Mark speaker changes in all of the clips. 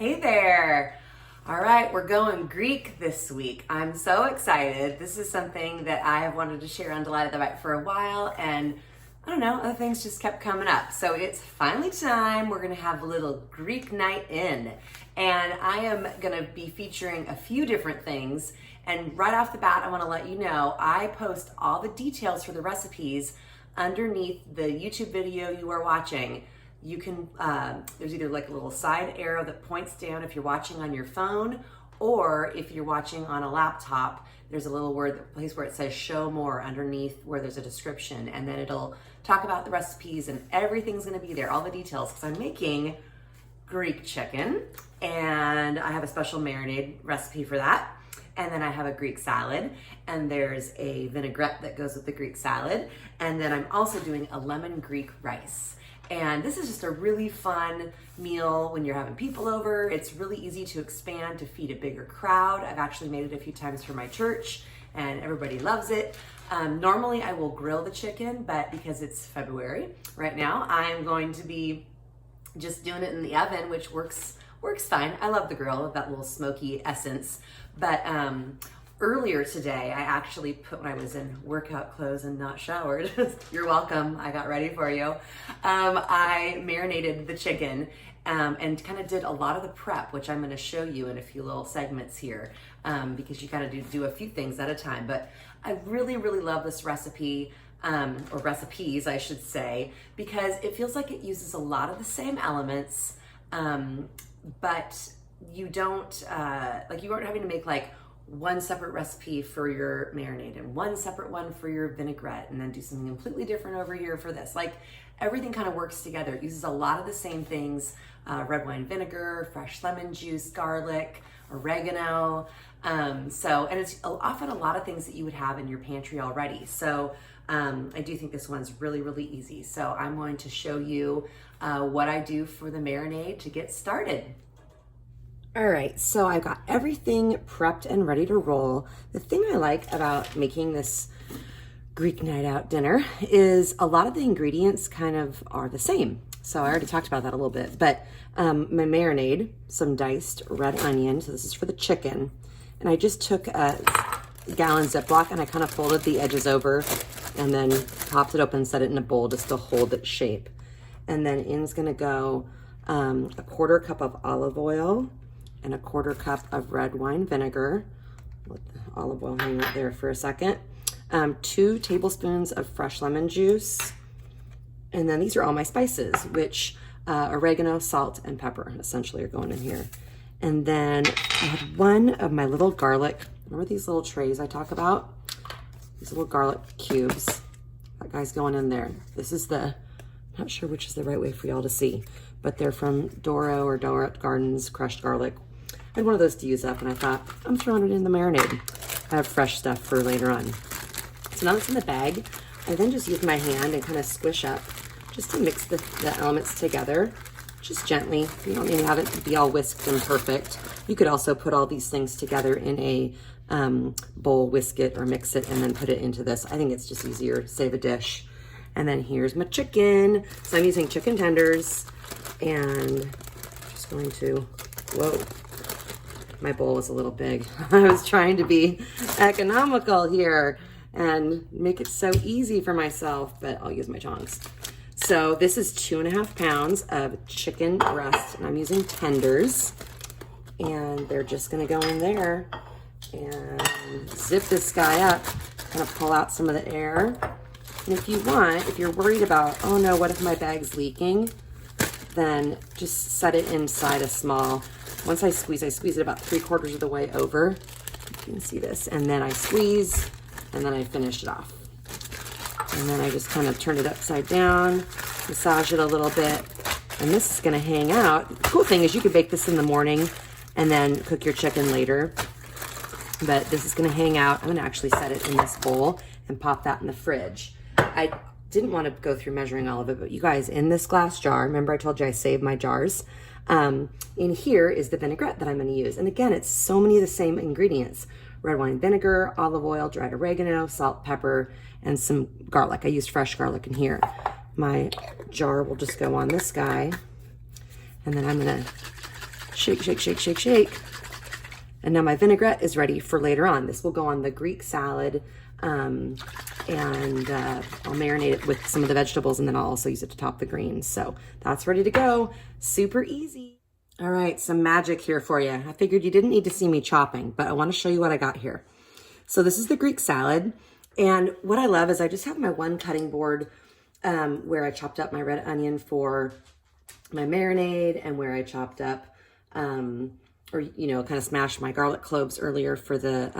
Speaker 1: Hey there. All right, we're going Greek this week. I'm so excited. This is something that I have wanted to share on Delighted the Bite for a while, and I don't know, other things just kept coming up. So it's finally time. We're gonna have a little Greek night in, and I am gonna be featuring a few different things. And right off the bat, I wanna let you know, I post all the details for the recipes underneath the YouTube video you are watching. You can, there's either like a little side arrow that points down if you're watching on your phone, or if you're watching on a laptop, there's a little place where it says show more underneath where there's a description, and then it'll talk about the recipes and everything's gonna be there, all the details, because I'm making Greek chicken and I have a special marinade recipe for that. And then I have a Greek salad, and there's a vinaigrette that goes with the Greek salad. And then I'm also doing a lemon Greek rice. And this is just a really fun meal when you're having people over. It's really easy to expand to feed a bigger crowd. I've actually made it a few times for my church and everybody loves it. Normally I will grill the chicken, but because it's February right now, I'm going to be just doing it in the oven, which works fine. I love the grill with that little smoky essence. But earlier today, I actually put, when I was in workout clothes and not showered, you're welcome, I got ready for you. I marinated the chicken and kind of did a lot of the prep, which I'm gonna show you in a few little segments here, because you gotta do a few things at a time. But I really, really love this recipe, or recipes, I should say, because it feels like it uses a lot of the same elements, but you don't, like you aren't having to make like one separate recipe for your marinade and one separate one for your vinaigrette and then do something completely different over here for this. Like everything kind of works together. It uses a lot of the same things, red wine vinegar, fresh lemon juice, garlic, oregano. And it's often a lot of things that you would have in your pantry already. So I do think this one's really, really easy. So I'm going to show you what I do for the marinade to get started. All right, so I've got everything prepped and ready to roll. The thing I like about making this Greek night out dinner is a lot of the ingredients kind of are the same. So I already talked about that a little bit, but my marinade, some diced red onion, so this is for the chicken, and I just took a gallon Ziploc and I kind of folded the edges over and then popped it open, set it in a bowl just to hold its shape. And then in's gonna go a quarter cup of olive oil, and a quarter cup of red wine vinegar. Let the olive oil hang out there for a second. 2 tablespoons of fresh lemon juice. And then these are all my spices, which oregano, salt, and pepper essentially are going in here. And then I had one of my little garlic, remember these little trays I talk about? These little garlic cubes. That guy's going in there. This is I'm not sure which is the right way for y'all to see, but they're from Doro or Doro Gardens crushed garlic. I had one of those to use up and I thought, I'm throwing it in the marinade. I have fresh stuff for later on. So now it's in the bag. I then just use my hand and kind of squish up just to mix the elements together, just gently. You don't need to have it be all whisked and perfect. You could also put all these things together in a bowl, whisk it or mix it, and then put it into this. I think it's just easier to save a dish. And then here's my chicken. So I'm using chicken tenders and just going to, whoa. My bowl was a little big. I was trying to be economical here and make it so easy for myself, but I'll use my tongs. So this is 2.5 pounds of chicken breast, and I'm using tenders, and they're just gonna go in there and zip this guy up, kind of pull out some of the air. And if you want, if you're worried about, oh no, what if my bag's leaking? Then just set it inside a small, once I squeeze it about 3/4 of the way over. You can see this. And then I squeeze, and then I finish it off. And then I just kind of turn it upside down, massage it a little bit, and this is gonna hang out. The cool thing is you could bake this in the morning and then cook your chicken later. But this is gonna hang out. I'm gonna actually set it in this bowl and pop that in the fridge. I didn't want to go through measuring all of it, but you guys, in this glass jar, remember I told you I saved my jars? In here is the vinaigrette that I'm going to use. And again, it's so many of the same ingredients. Red wine vinegar, olive oil, dried oregano, salt, pepper, and some garlic. I used fresh garlic in here. My jar will just go on this guy. And then I'm going to Shake, shake, shake, shake, shake. And now my vinaigrette is ready for later on. This will go on the Greek salad, and I'll marinate it with some of the vegetables, and then I'll also use it to top the greens. So that's ready to go. Super easy. All right, some magic here for you. I figured you didn't need to see me chopping, but I want to show you what I got here. So this is the Greek salad, and what I love is I just have my one cutting board where I chopped up my red onion for my marinade, and where I chopped up or, you know, kind of smashed my garlic cloves earlier for the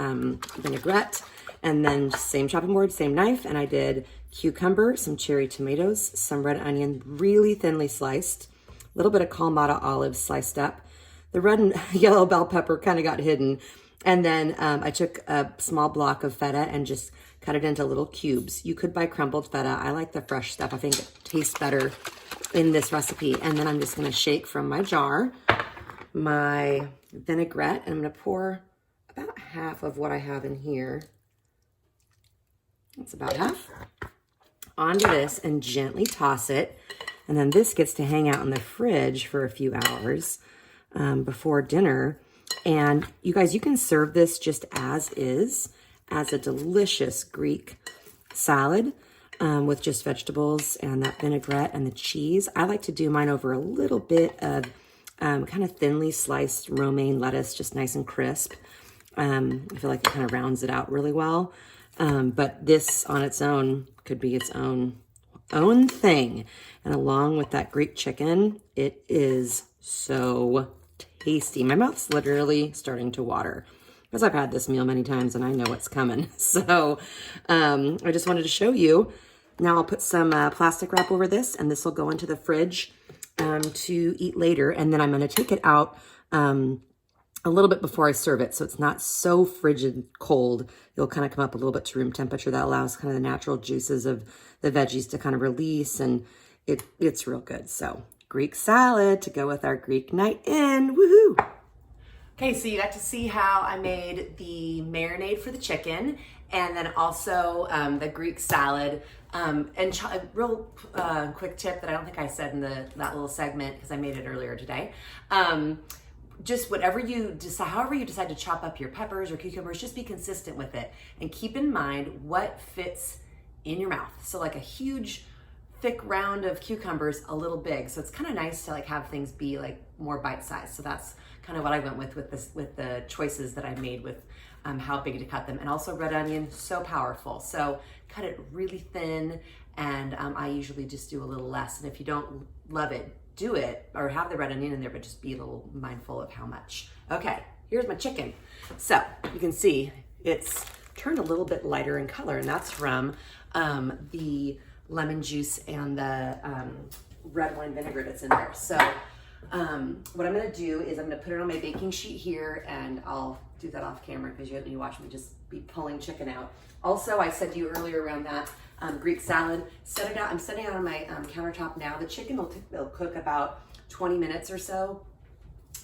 Speaker 1: vinaigrette. And then same chopping board, same knife. And I did cucumber, some cherry tomatoes, some red onion, really thinly sliced, a little bit of Kalamata olives sliced up. The red and yellow bell pepper kind of got hidden. And then I took a small block of feta and just cut it into little cubes. You could buy crumbled feta. I like the fresh stuff. I think it tastes better in this recipe. And then I'm just gonna shake from my jar my vinaigrette, and I'm gonna pour about half of what I have in here. That's about half. Onto this and gently toss it. And then this gets to hang out in the fridge for a few hours before dinner. And you guys, you can serve this just as is, as a delicious Greek salad with just vegetables and that vinaigrette and the cheese. I like to do mine over a little bit of kind of thinly sliced romaine lettuce, just nice and crisp. I feel like it kind of rounds it out really well. But this on its own could be its own thing. And along with that Greek chicken, it is so tasty. My mouth's literally starting to water because I've had this meal many times and I know what's coming. So I just wanted to show you. Now I'll put some plastic wrap over this, and this will go into the fridge to eat later. And then I'm going to take it out a little bit before I serve it, so it's not so frigid cold. It'll kind of come up a little bit to room temperature. That allows kind of the natural juices of the veggies to kind of release, and it's real good. So Greek salad to go with our Greek night in. Woohoo! Okay, so you got to see how I made the marinade for the chicken, and then also the Greek salad. And a real quick tip that I don't think I said in that little segment because I made it earlier today. Just whatever you decide, however you decide to chop up your peppers or cucumbers, just be consistent with it and keep in mind what fits in your mouth. So like a huge thick round of cucumbers, a little big. So it's kind of nice to like have things be like more bite-sized. So that's kind of what I went with the choices that I made with how big to cut them. And also red onion, so powerful. So cut it really thin, and I usually just do a little less. And if you don't love it, do it, or have the red onion in there, but just be a little mindful of how much. Okay, here's my chicken. So you can see it's turned a little bit lighter in color, and that's from the lemon juice and the red wine vinegar that's in there. So what I'm gonna do is I'm gonna put it on my baking sheet here, and I'll do that off camera because you watch me just be pulling chicken out. Also, I said to you earlier around that Greek salad, set it out. I'm setting it on my countertop now. The chicken will cook about 20 minutes or so.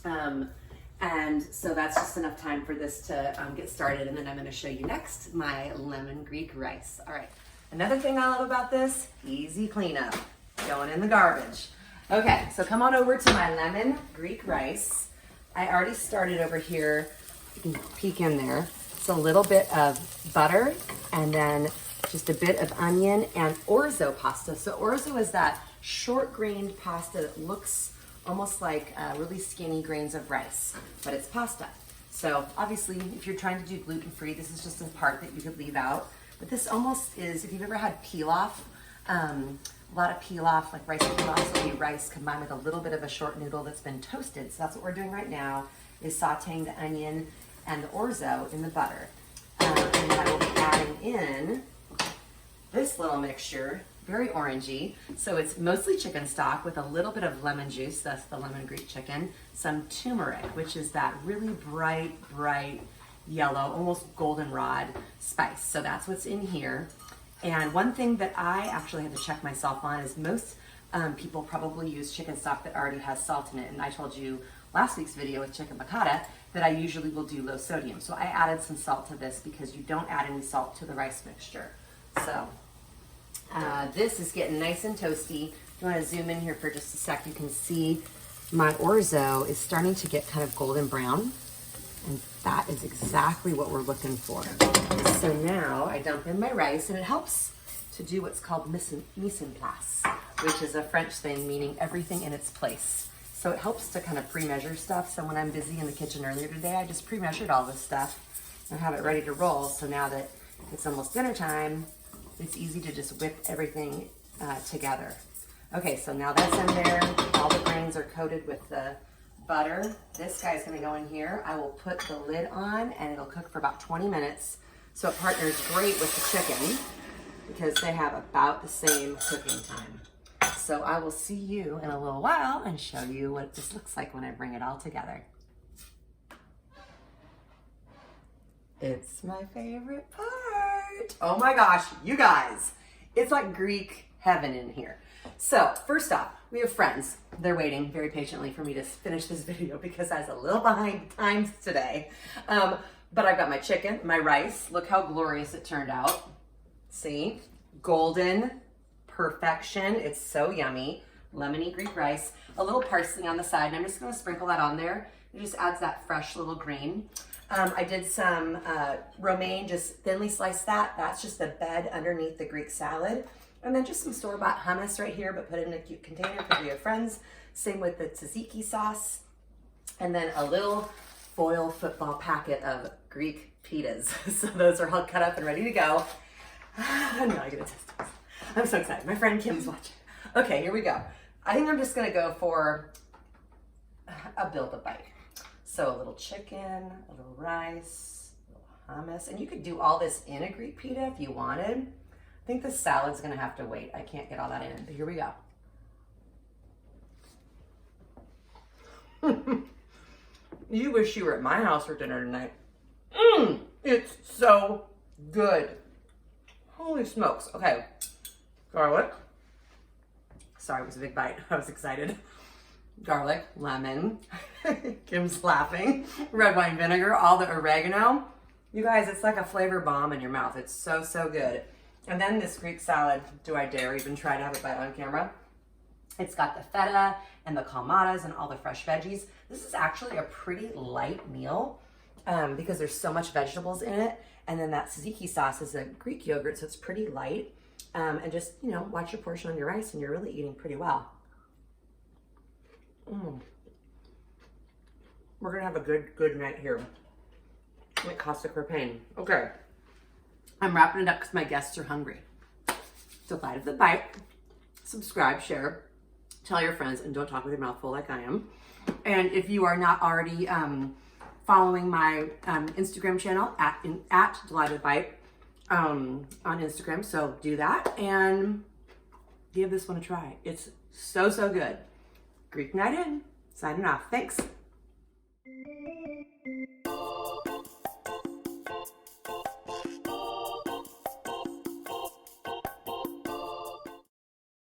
Speaker 1: And so that's just enough time for this to get started. And then I'm gonna show you next my lemon Greek rice. All right, another thing I love about this, easy cleanup, going in the garbage. Okay, so come on over to my lemon Greek rice. I already started over here, you can peek in there. It's a little bit of butter and then just a bit of onion and orzo pasta. So orzo is that short grained pasta that looks almost like really skinny grains of rice, but it's pasta. So obviously, if you're trying to do gluten-free, this is just a part that you could leave out. But this almost is, if you've ever had pilaf, a lot of pilaf, like rice pilaf, will be rice combined with a little bit of a short noodle that's been toasted. So that's what we're doing right now, is sauteing the onion and the orzo in the butter. And then I will be adding in this little mixture, very orangey. So it's mostly chicken stock with a little bit of lemon juice, that's the lemon Greek chicken, some turmeric, which is that really bright yellow, almost goldenrod spice. So that's what's in here. And one thing that I actually had to check myself on is most people probably use chicken stock that already has salt in it. And I told you last week's video with chicken piccata that I usually will do low sodium. So I added some salt to this because you don't add any salt to the rice mixture. So this is getting nice and toasty. If you want to zoom in here for just a sec, you can see my orzo is starting to get kind of golden brown, and that is exactly what we're looking for. So now I dump in my rice, and it helps to do what's called mise en place, which is a French thing meaning everything in its place. So it helps to kind of pre-measure stuff. So when I'm busy in the kitchen earlier today, I just pre-measured all this stuff and have it ready to roll. So now that it's almost dinner time, it's easy to just whip everything together. Okay, so now that's in there. All the grains are coated with the butter. This guy's gonna go in here. I will put the lid on and it'll cook for about 20 minutes. So it partners great with the chicken because they have about the same cooking time. So I will see you in a little while and show you what this looks like when I bring it all together. It's my favorite part. Oh my gosh, you guys, it's like Greek heaven in here. So first off, we have friends. They're waiting very patiently for me to finish this video because I was a little behind times today. But I've got my chicken, my rice. Look how glorious it turned out. See, golden perfection. It's so yummy. Lemony Greek rice, a little parsley on the side, and I'm just gonna sprinkle that on there. It just adds that fresh little green. I did some romaine, just thinly sliced that. That's just the bed underneath the Greek salad. And then just some store-bought hummus right here, but put it in a cute container because we have friends. Same with the tzatziki sauce. And then a little foil football packet of Greek pitas. So those are all cut up and ready to go. I'm not gonna test this. I'm so excited. My friend Kim's watching. Okay, here we go. I think I'm just gonna go for a build-a-bite. So a little chicken, a little rice, a little hummus. And you could do all this in a Greek pita if you wanted. I think the salad's gonna have to wait. I can't get all that in, but here we go. You wish you were at my house for dinner tonight. It's so good. Holy smokes. Okay, garlic. Sorry, it was a big bite. I was excited. Garlic, lemon, Kim's laughing, red wine vinegar, all the oregano. You guys, it's like a flavor bomb in your mouth. It's so, so good. And then this Greek salad, do I dare even try to have a bite on camera? It's got the feta and the kalmatas and all the fresh veggies. This is actually a pretty light meal because there's so much vegetables in it. And then that tzatziki sauce is a Greek yogurt, so it's pretty light. And just, you know, watch your portion on your rice and you're really eating pretty well. We're gonna have a good night here at Costa Crepane. Okay. I'm wrapping it up because my guests are hungry. So bite of the bite, subscribe, share, tell your friends, and don't talk with your mouth full like I am. And if you are not already following my Instagram channel at Delighted Bite on Instagram, so do that and give this one a try. It's so, so good. Greek night in, signing off. Thanks.